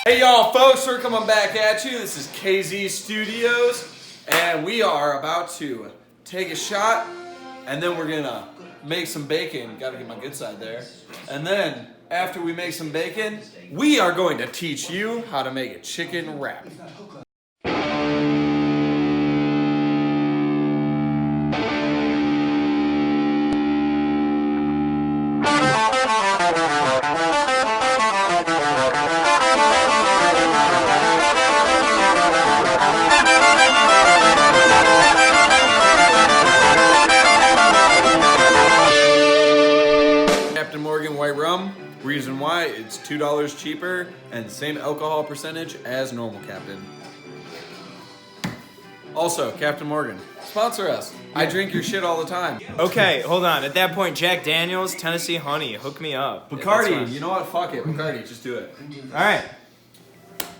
Hey y'all folks, we're coming back at you. This is KZ Studios, and we are about to take a shot, and then we're gonna make some bacon. Gotta get my good side there. And then, after we make some bacon, we are going to teach you how to make a chicken wrap. White rum. Reason why, it's $2 cheaper and the same alcohol percentage as normal Captain. Also, Captain Morgan, sponsor us. I drink your shit all the time. Okay, hold on. At that point, Jack Daniels, Tennessee Honey, hook me up. Bacardi, you know what? Fuck it. Bacardi, just do it. All right.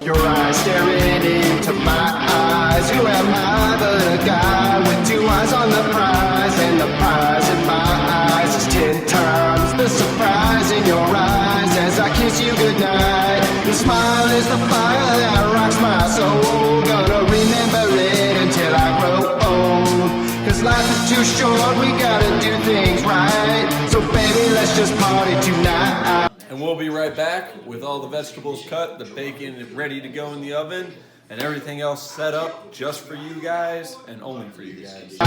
Your eyes staring into my eyes. Who am I but a guy with two eyes on the prize? And the prize in my eyes is 10 times the surprise in your eyes as I kiss you goodnight. Your smile is the fire that rocks my soul. Gonna remember it until I grow old. Cause life is too short, we gotta do things right. So baby, let's just party tonight. And we'll be right back with all the vegetables cut, the bacon ready to go in the oven, and everything else set up just for you guys and only for you guys.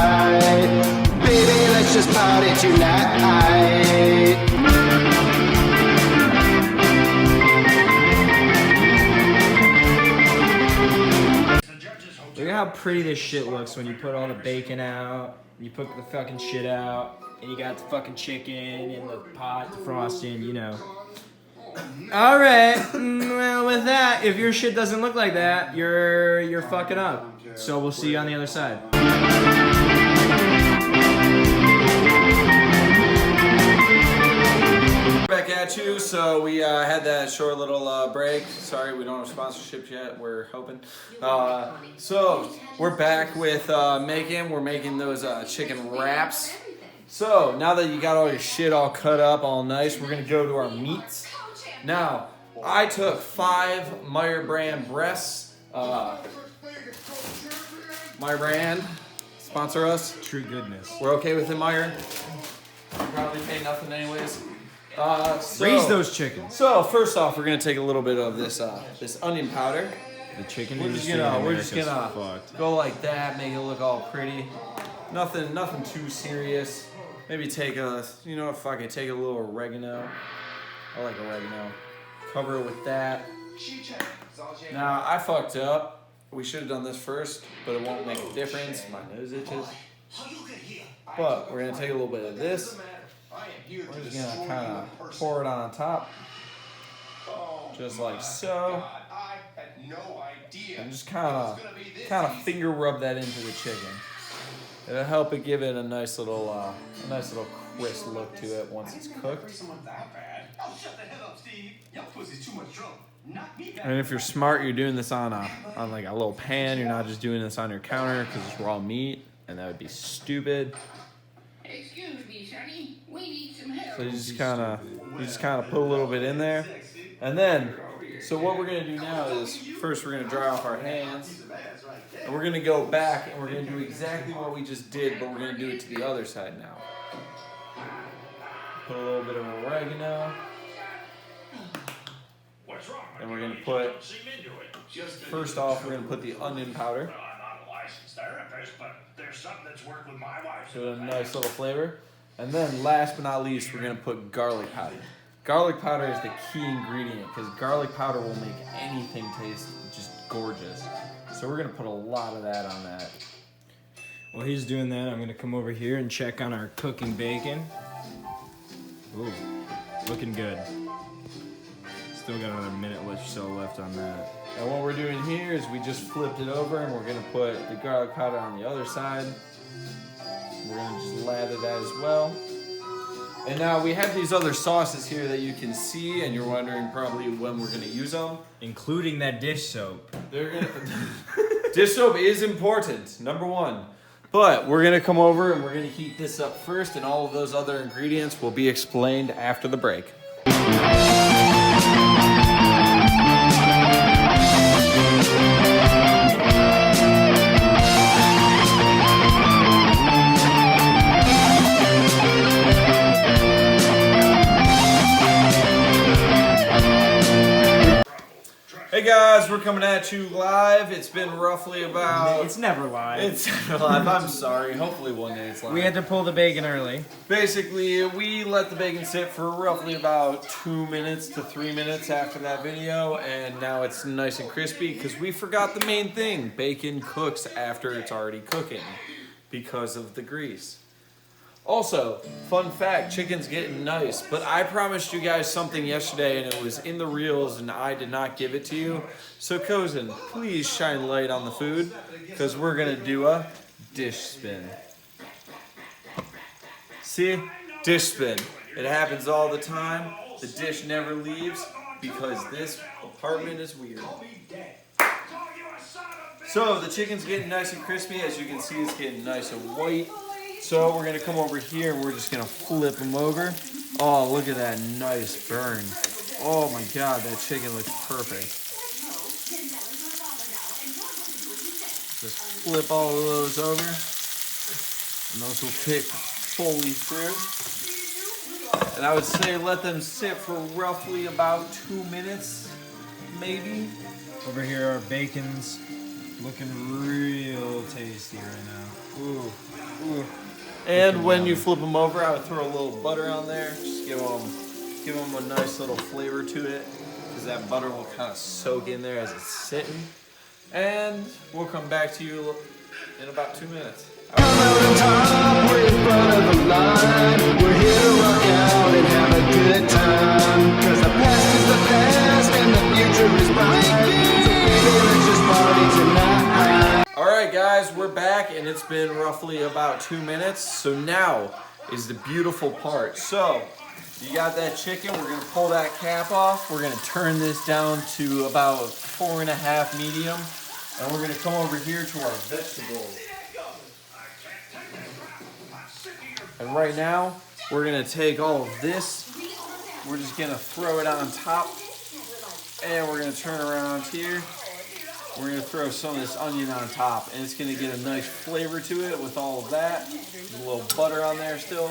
Baby, let's just party tonight. Look at how pretty this shit looks when you put all the bacon out, you put the fucking shit out, and you got the fucking chicken in the pot, the frosting, you know. Alright, well with that, if your shit doesn't look like that, you're fucking up. So we'll see you on the other side. Back at you. So we had that short little break. Sorry, we don't have sponsorship yet. We're hoping. So we're back with we're making those chicken wraps. So now that you got all your shit all cut up, all nice, we're gonna go to our meats. Now, I took 5 Meyer brand breasts. Meyer brand, sponsor us. True goodness. We're okay with it, Meyer. Probably pay nothing anyways. Raise those chickens. So first off, we're gonna take a little bit of this this onion powder. The chicken We're just gonna go like that, make it look all pretty. Nothing too serious. Maybe take a, you know what, fuck it, take a little oregano. I like oregano. Cover it with that. Now, I fucked up. We should have done this first, but it won't make a difference. My nose itches. But we're going to take a little bit of this. We're just going to kind of pour it on top. Just like so. And just kind of finger rub that into the chicken. It'll help it give it a nice little crisp look to it once it's cooked. And if you're smart, you're doing this on like a little pan. You're not just doing this on your counter because it's raw meat, and that would be stupid. Excuse me, Sonny. We need some help. So you just kind of put a little bit in there, and then so what we're gonna do now is first we're gonna dry off our hands. And we're gonna go back and we're gonna do exactly what we just did, but we're gonna do it to the other side now. Put a little bit of oregano. And we're gonna put, first off, we're gonna put the onion powder. So a nice little flavor. And then last but not least, we're gonna put garlic powder. Garlic powder is the key ingredient because garlic powder will make anything taste just gorgeous. So we're gonna put a lot of that on that. While he's doing that, I'm gonna come over here and check on our cooking bacon. Ooh, looking good. Still got another minute or so left on that. And what we're doing here is we just flipped it over and we're gonna put the garlic powder on the other side. We're gonna just lather that as well. And now we have these other sauces here that you can see, and you're wondering probably when we're gonna use them. Including that dish soap. Dish soap is important, number 1. But we're gonna come over and we're gonna heat this up first, and all of those other ingredients will be explained after the break. we're coming at you live. It's been roughly about... It's never live. It's never live. I'm sorry. Hopefully one day it's live. We had to pull the bacon early. Basically, we let the bacon sit for roughly about 2 minutes to 3 minutes after that video, and now it's nice and crispy because we forgot the main thing. Bacon cooks after it's already cooking because of the grease. Also, fun fact, chicken's getting nice, but I promised you guys something yesterday and it was in the reels and I did not give it to you. So Cookin, please shine light on the food because we're gonna do a dish spin. See? Dish spin. It happens all the time. The dish never leaves because this apartment is weird. So the chicken's getting nice and crispy. As you can see, it's getting nice and white. So we're gonna come over here and we're just gonna flip them over. Oh, look at that nice burn. Oh my God, that chicken looks perfect. Just flip all of those over. And those will pick fully through. And I would say let them sit for roughly about 2 minutes, maybe. Over here, our bacon's looking real tasty right now. Ooh, ooh. And when you flip them over, I would throw a little butter on there. Just give them a nice little flavor to it, because that butter will kind of soak in there as it's sitting. And we'll come back to you in about 2 minutes. Come out on top, we're in front of the line. We're here to rock out and have a good time. Cause the past is the past and the future is bright. So baby, let's just party tonight. Alright guys, we're back and it's been roughly about 2 minutes. So now is the beautiful part. So, you got that chicken, we're gonna pull that cap off. We're gonna turn this down to about 4.5 medium. And we're gonna come over here to our vegetables. And right now, we're gonna take all of this, we're just gonna throw it on top, and we're gonna turn around here. We're gonna throw some of this onion on top, and it's gonna get a nice flavor to it with all of that. There's a little butter on there still.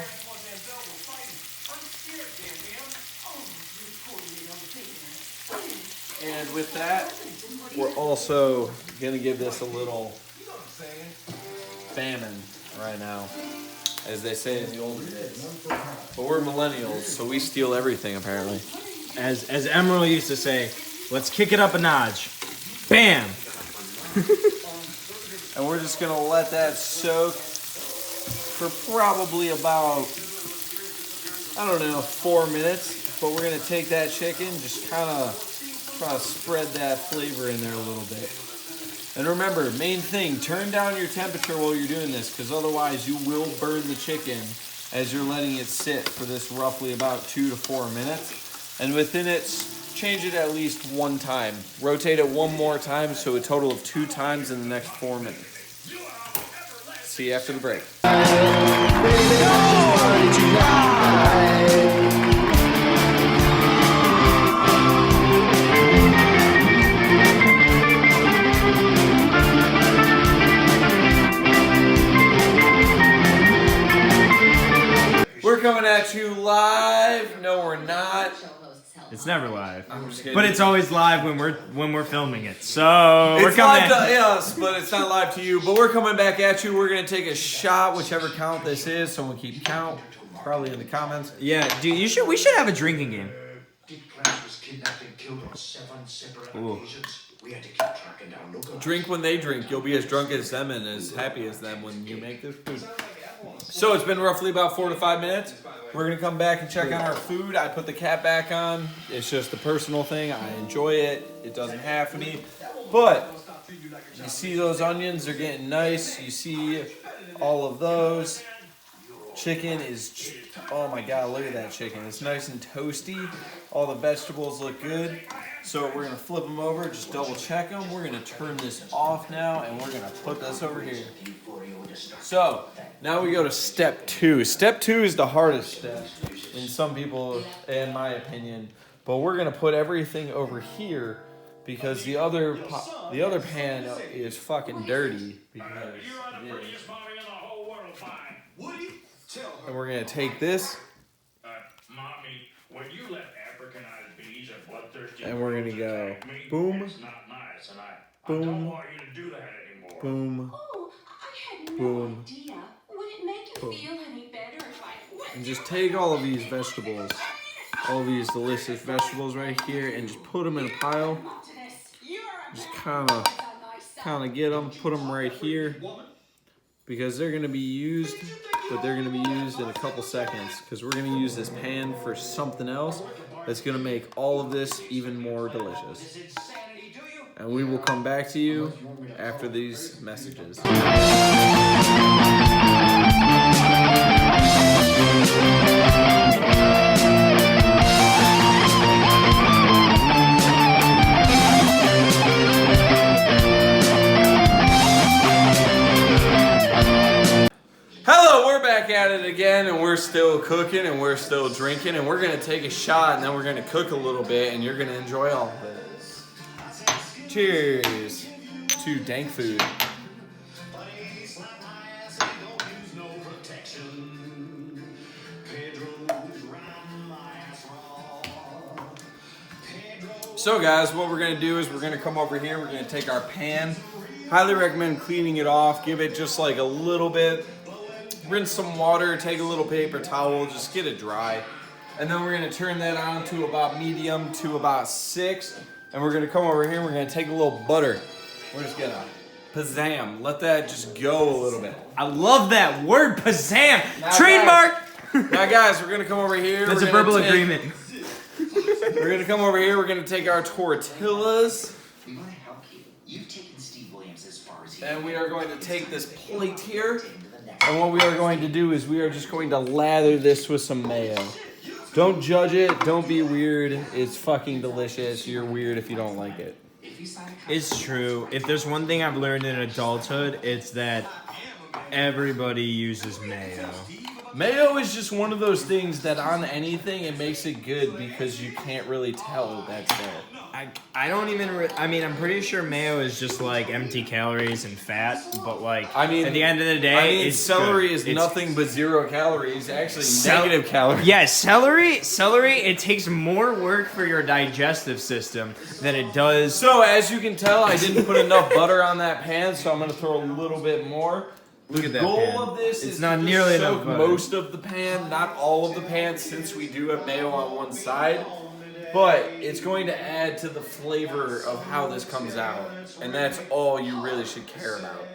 And with that, we're also gonna give this a little famine right now, as they say in the old days. But we're millennials, so we steal everything apparently. As Emerald used to say, let's kick it up a notch. Bam! And we're just gonna let that soak for probably about, I don't know, 4 minutes. But we're gonna take that chicken, just kind of try to spread that flavor in there a little bit. And remember, main thing, turn down your temperature while you're doing this, because otherwise you will burn the chicken as you're letting it sit for this roughly about 2 to 4 minutes. And within it, change it at least 1 time. Rotate it 1 more time, so a total of 2 times in the next 4 minutes. See you after the break. We're coming at you live. No, we're not. It's never live. I'm just kidding. But it's always live when we're filming it. So It's we're coming. live to us, but it's not live to you. But we're coming back at you. We're gonna take a shot, whichever count this is. Someone keep count. Probably in the comments. Yeah, dude, we should have a drinking game. Ooh. Drink when they drink. You'll be as drunk as them and as happy as them when you make this food. So it's been roughly about 4 to 5 minutes. We're gonna come back and check on our food. I put the cap back on. It's just a personal thing. I enjoy it. It doesn't have to be. But you see those onions are getting nice. You see all of those. Chicken is, oh my God, look at that chicken. It's nice and toasty. All the vegetables look good. So we're gonna flip them over, just double check them. We're gonna turn this off now and we're gonna put this over here. So now we go to step 2. Step 2 is the hardest step in some people, in my opinion. But we're gonna put everything over here because the other pan is fucking dirty because it is. And we're gonna take this, and we're gonna go boom, Boom. Boom. Oh, I had no Boom. idea. Would it make you Boom. feel any better if I... And just take all of these vegetables, all of these delicious vegetables right here, and just put them in a pile. Just kind of get them, put them right here, because they're going to be used, but they're going to be used in a couple seconds, because we're going to use this pan for something else that's going to make all of this even more delicious. And we will come back to you after these messages. Hello, we're back at it again, and we're still cooking, and we're still drinking, and we're gonna take a shot, and then we're gonna cook a little bit, and you're gonna enjoy all of it. Cheers to dank food. So guys, what we're gonna do is we're gonna come over here, we're gonna take our pan. Highly recommend cleaning it off, give it just like a little bit. Rinse some water, take a little paper towel, just get it dry. And then we're gonna turn that on to about medium to about 6. And we're gonna come over here and we're gonna take a little butter. We're just gonna pizzam, let that just go a little bit. I love that word, pizzam. Now, Trademark. Now guys, we're gonna come over here. That's a verbal agreement. We're gonna come over here, we're gonna take our tortillas. We want to help you. You've taken Steve Williams as far as he And we are going to take this plate here. into the next. And what we are going to do is we are just going to lather this with some mayo. Don't judge it. Don't be weird. It's fucking delicious. You're weird if you don't like it. It's true. If there's one thing I've learned in adulthood, it's that everybody uses mayo. Mayo is just one of those things that on anything it makes it good because you can't really tell that's there. I don't even. I mean, I'm pretty sure mayo is just like empty calories and fat, but like I mean, at the end of the day, it's celery good. is It's- nothing but 0 calories. Actually, negative calories. Yeah, celery. It takes more work for your digestive system than it does. So as you can tell, I didn't put enough butter on that pan, so I'm gonna throw a little bit more. Look at that goal pan. of this It's is not to nearly soak enough butter. most of the pan, not all of the pan, since we do have mayo on one side. But it's going to add to the flavor of how this comes out, and that's all you really should care about.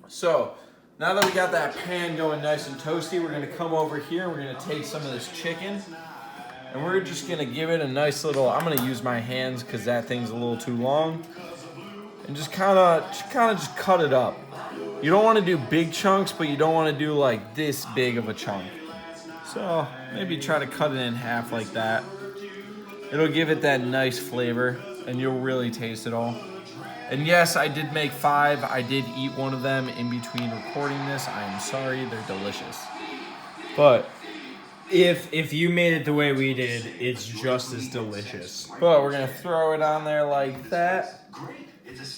So now that we got that pan going nice and toasty, we're going to come over here. We're going to take some of this chicken, and we're just going to give it a nice little. I'm going to use my hands because that thing's a little too long, and just kind of just cut it up. You don't want to do big chunks, but you don't want to do like this big of a chunk. So maybe try to cut it in half like that. It'll give it that nice flavor, and you'll really taste it all. And yes, I did make 5. I did eat one of them in between recording this. I am sorry, they're delicious. But If you made it the way we did, it's just as delicious. we're gonna throw it on there like that.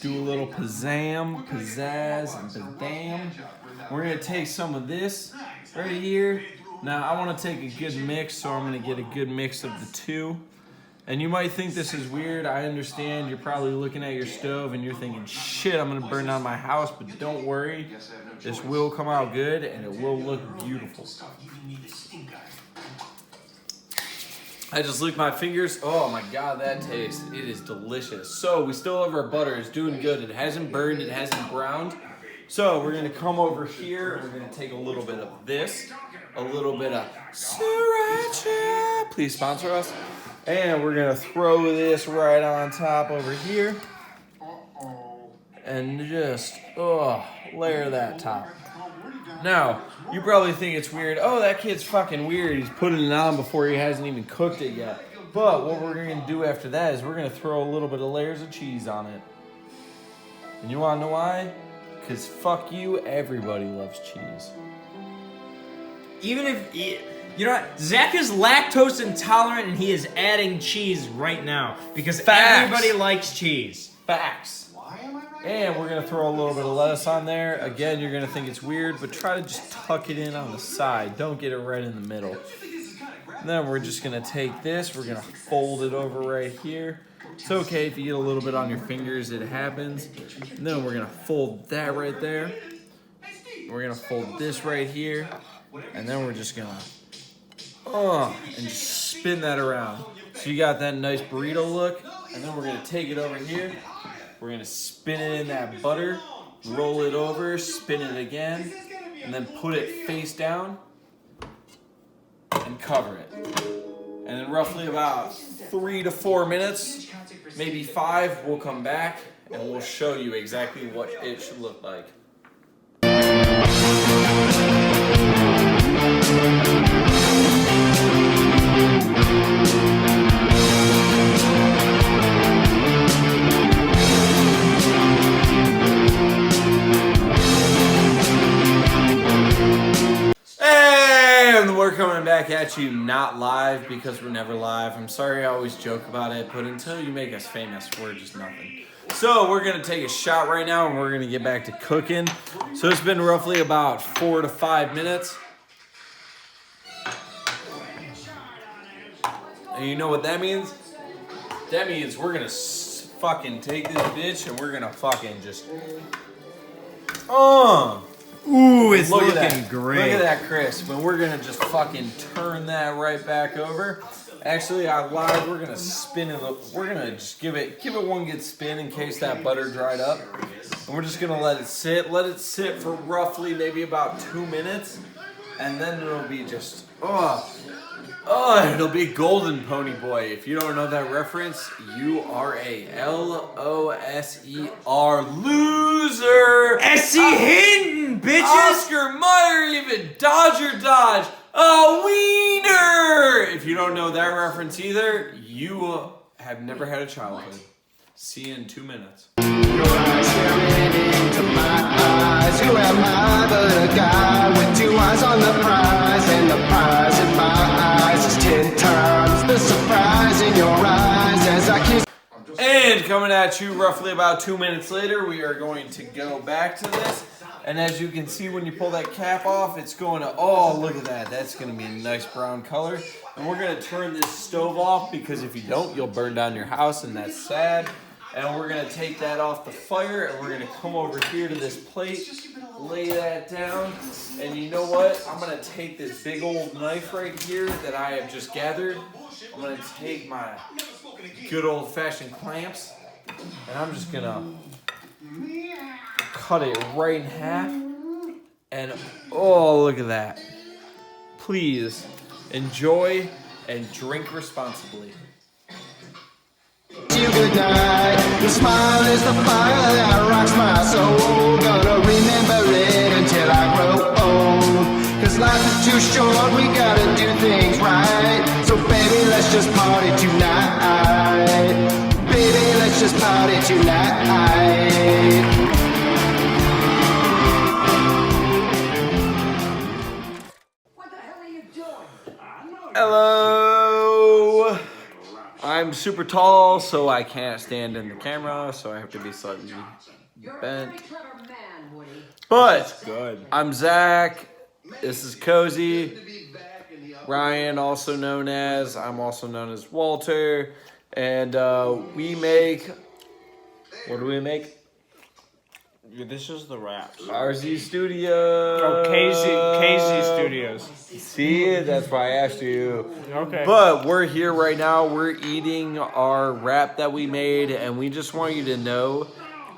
Do a little pizzazz, and pizzam. We're gonna take some of this right here. Now I want to take a good mix, so I'm gonna get a good mix of the two. And you might think this is weird. I understand. You're probably looking at your stove and you're thinking, shit, I'm gonna burn down my house. But don't worry, this will come out good and it will look beautiful. I just licked my fingers. Oh my god, that taste. It is delicious. So we still have our butter. It's doing good. It hasn't burned. It hasn't browned. So we're going to come over here. We're going to take a little bit of this. A little bit of sriracha. Please sponsor us. And we're going to throw this right on top over here. And just, layer that top. Now, you probably think it's weird. Oh, that kid's fucking weird. He's putting it on before he hasn't even cooked it yet. But what we're going to do after that is we're going to throw a little bit of layers of cheese on it. And you want to know why? Because fuck you, everybody loves cheese. Even if you know what? Zach is lactose intolerant and he is adding cheese right now because Facts. everybody likes cheese. Facts. And we're going to throw a little bit of lettuce on there. Again, you're going to think it's weird, but try to just tuck it in on the side. Don't get it right in the middle. And then we're just gonna take this, we're gonna fold it over right here. It's okay if you get a little bit on your fingers, it happens. And then we're gonna fold that right there. We're gonna fold this right here. And then we're just gonna, and just spin that around. So you got that nice burrito look. And then we're gonna take it over here. We're gonna spin it in that butter, roll it over, spin it again, and then put it face down and cover it. And in roughly about 3 to 4 minutes, maybe 5, we'll come back and we'll show you exactly what it should look like. And we're coming back at you, not live because we're never live. I'm sorry I always joke about it, but until you make us famous, we're just nothing. So we're gonna take a shot right now and we're gonna get back to cooking. So it's been roughly about 4 to 5 minutes. And you know what that means? That means we're gonna fucking take this bitch and we're gonna fucking just, Ooh, it's look looking at that. great. Look at that crisp. And we're gonna just fucking turn that right back over. Actually, I lied. We're gonna spin it. We're gonna just give it one good spin in case that butter dried up. And we're just gonna let it sit. Let it sit for roughly maybe about 2 minutes, and then it'll be just it'll be golden, pony boy. If you don't know that reference, you are a LOSER loser. S.C. Hinton, bitches. Oscar Mayer, even Dodger Dodge, a wiener. If you don't know that reference either, you have never had a childhood. See you in 2 minutes. Your eyes staring into my eyes. Who am I but a guy with 2 eyes on the prize? And the prize in my eyes is 10 times the surprise in your eyes as I kiss. And coming at you roughly about 2 minutes later, we are going to go back to this. And as you can see, when you pull that cap off, it's going to, oh, look at that. That's going to be a nice brown color. And we're going to turn this stove off because if you don't, you'll burn down your house, and that's sad. And we're going to take that off the fire, and we're going to come over here to this plate, lay that down. And you know what? I'm going to take this big old knife right here that I have just gathered. I'm going to take my good old-fashioned clamps, and I'm just going to cut it right in half. And oh, look at that. Please enjoy and drink responsibly. You good night. Your smile is the fire that rocks my soul. Gonna remember it until I grow old. Cause life is too short, we gotta do things right. So baby, let's just party tonight. Baby, let's just party tonight. Hello. I'm super tall, so I can't stand in the camera, so I have to be slightly bent. But Good. I'm Zach. This is Cozy. Ryan, also known as, I'm also known as Walter. And we make, what do we make? This is the wraps. RZ Studio. Oh, KZ Studios. See, that's why I asked you. Okay. But we're here right now. We're eating our wrap that we made, and we just want you to know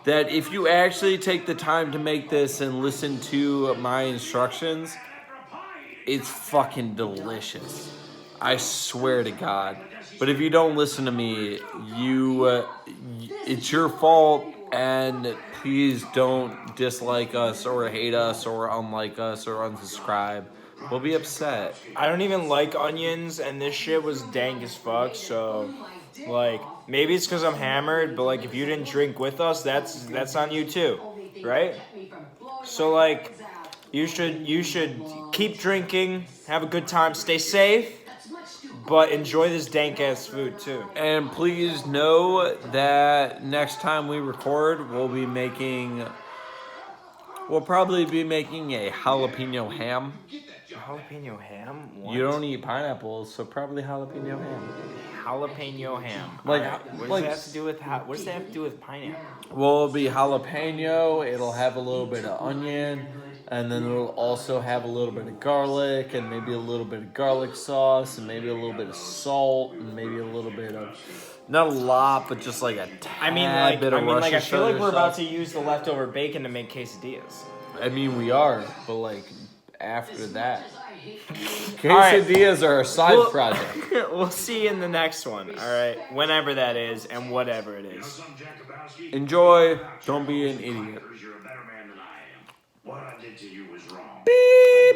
that if you actually take the time to make this and listen to my instructions, it's fucking delicious. I swear to God. But if you don't listen to me, it's your fault, and please don't dislike us or hate us or unlike us or unsubscribe. We'll be upset. I don't even like onions, and this shit was dank as fuck, so, like, maybe it's because I'm hammered, but, like, if you didn't drink with us, that's on you too, right? So, like, you should keep drinking, have a good time, stay safe, but enjoy this dank-ass food, too. And please know that next time we record, we'll probably be making a jalapeno ham. Jalapeno ham? What? You don't eat pineapples, so probably jalapeno ham. Jalapeno ham. Like, what like- does that have to do with what does that have to do with pineapple? Well, it'll be jalapeno. It'll have a little bit of onion, and then it'll also have a little bit of garlic, and maybe a little bit of garlic sauce, and maybe a little bit of salt, and maybe a little bit of, not a lot, but just like a tad bit of Russian I feel like soda we're about sauce. to use the leftover bacon to make quesadillas. I mean, we are, but like after that, right. quesadillas are a side project. We'll see you in the next one. All right, whenever that is, and whatever it is. Enjoy. Don't be an idiot. You're a better man than I am. What I did to you was wrong. Beep.